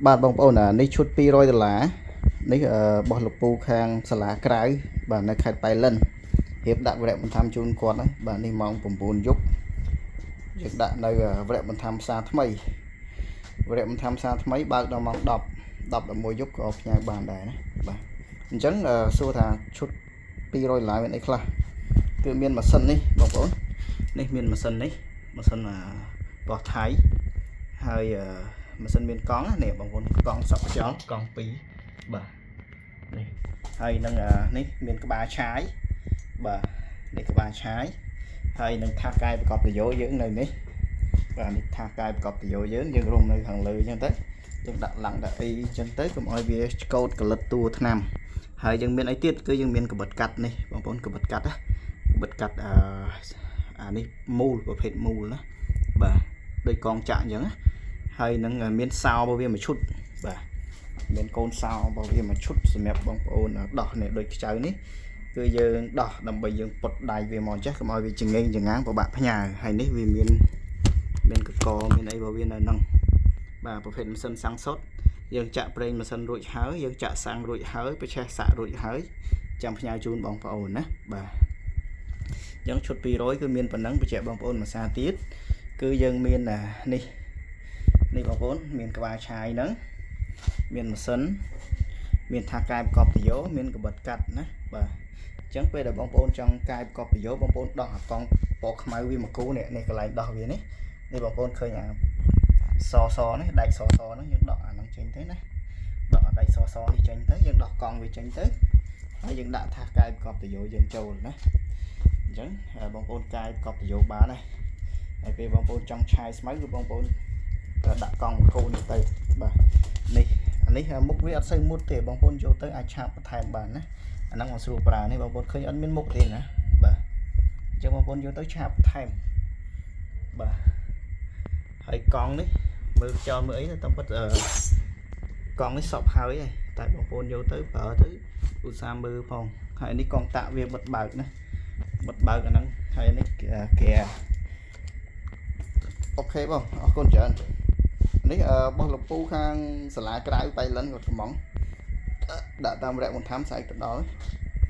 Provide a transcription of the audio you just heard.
បាទបងប្អូននេះឈុត$200នេះបោះលពូខាងសាលាក្រៅបាទនៅខេត្តប៉ៃលិនរៀបដាក់វគ្គបន្ថែមជូនគាត់ហើយបាទនេះម៉ោង9យប់យើងដាក់នៅវគ្គបន្ថែមផ្សារថ្មីវគ្គបន្ថែមផ្សារថ្មីបើកដល់ម៉ោង10:11យប់ក៏ផ្ញើបានដែរណាបាទអញ្ចឹងសួរថាឈុត$200មានអីខ្លះគឺមានម៉ាស៊ីននេះបងប្អូននេះមានម៉ាស៊ីននេះម៉ាស៊ីនបោះថៃហើយម៉ាស៊ីនមានកង់នេះបងប្អូនកង់សក់ខ្យល់កង់2បាទនេះហើយនឹងនេះមានក្បាលឆាយបាទនេះក្បាលឆាយហើយនឹងថាកាយប្រកបប្រយោជន៍យើងនៅនេះបាទនេះថាកាយប្រកបប្រយោជន៍យើងរុំនៅខាងលើអញ្ចឹងទៅយើងដាក់ឡើងដាក់អីអញ្ចឹងទៅកុំឲ្យវាឆ្កូតកលិតតួថ្នាំហើយយើងមានអីទៀតគឺយើងមានកបិតកាត់នេះបងប្អូនកបិតកាត់ណាកបិតកាត់អានេះមូលប្រភេទមូលណាបាទដោយកងចាក់អញ្ចឹងណាហើយនឹងមានសោរបស់វាមួយឈុតបាទមានកូនសោរបស់វាមួយឈុតសម្រាប់បងប្អូនដោះនេះដូចខ្ចៅនេះគឺយើងដោះដើម្បីយើងពុតដៃវាមកចេះកុំឲ្យវាចងេងចងាងពិបាកផ្ញើហើយនេះវាមានកកមានអីរបស់វានៅហ្នឹងបាទប្រភេទម៉ាស៊ីនសាំងសុតយើងចាក់ប្រេងម៉ាស៊ីនរួចហើយយើងចាក់សាំងរួចហើយប្រឆេះសាក់រួចហើយចាំផ្ញើជូនបងប្អូនណាបាទអញ្ចឹងឈុត200គឺមានប៉ុណ្ណឹងបញ្ជាក់បងប្អូនមួយសារទៀតគឺយើងមាននេះបងប្អូនមានក្បាលឆាយហ្នឹងមានម៉ាស៊ីនមានថាកាយប្រកបប្រយោមានកបិតកាត់ណាបាទអញ្ចឹងពេលដែលបងប្អូនចង់កាយប្រកបប្រយោបងប្អូនដោះអាកង់ពណ៌ខ្មៅវាមកគូនេះកន្លែងដោះវានេះបងប្អូនឃើញអាសនេះដែកសហ្នឹងយើងដោះអាហ្នឹងចេញទៅណាដោះអាដែកសនេះចេញទៅយើងដោះកង់វាចេញទៅហើយយើងដាក់ថាកាយប្រកបប្រយោយើងចូលណាអញ្ចឹងបងប្អូនកាយប្រកបប្រយោបានហើយពេលបងប្អូនចង់ឆាយស្មៅគឺបងប្អូនដាក់កង់កូននេះទៅបាទនេះអានេះមុខវាអត់សូវមុតទេបងប្អូនយកទៅអាចឆាបបន្ថែមបានណាអាហ្នឹងមកស្រួលប្រើនេះបងប្អូនឃើញអត់មានមុខទេណាបាទអញ្ចឹងបងប្អូនយកទៅឆាបបន្ថែមបាទហើយកង់នេះមើលចោលមើលអីទៅតាមពិតកង់នេះសពហើយតែបងប្អូនយកទៅប្រើទៅឧស្សាហ៍មើលផងហើយនេះកង់តាក់វាបិទបើកណាបិទបើកអាហ្នឹងហើយនេះគេអូខេបងអរគុណច្រើននេះបោះលពូខាងសាលាក្រៅប៉ៃលិនគាត់កំងដាក់តាមរយៈបន្ថែមស្អែកទៅដល់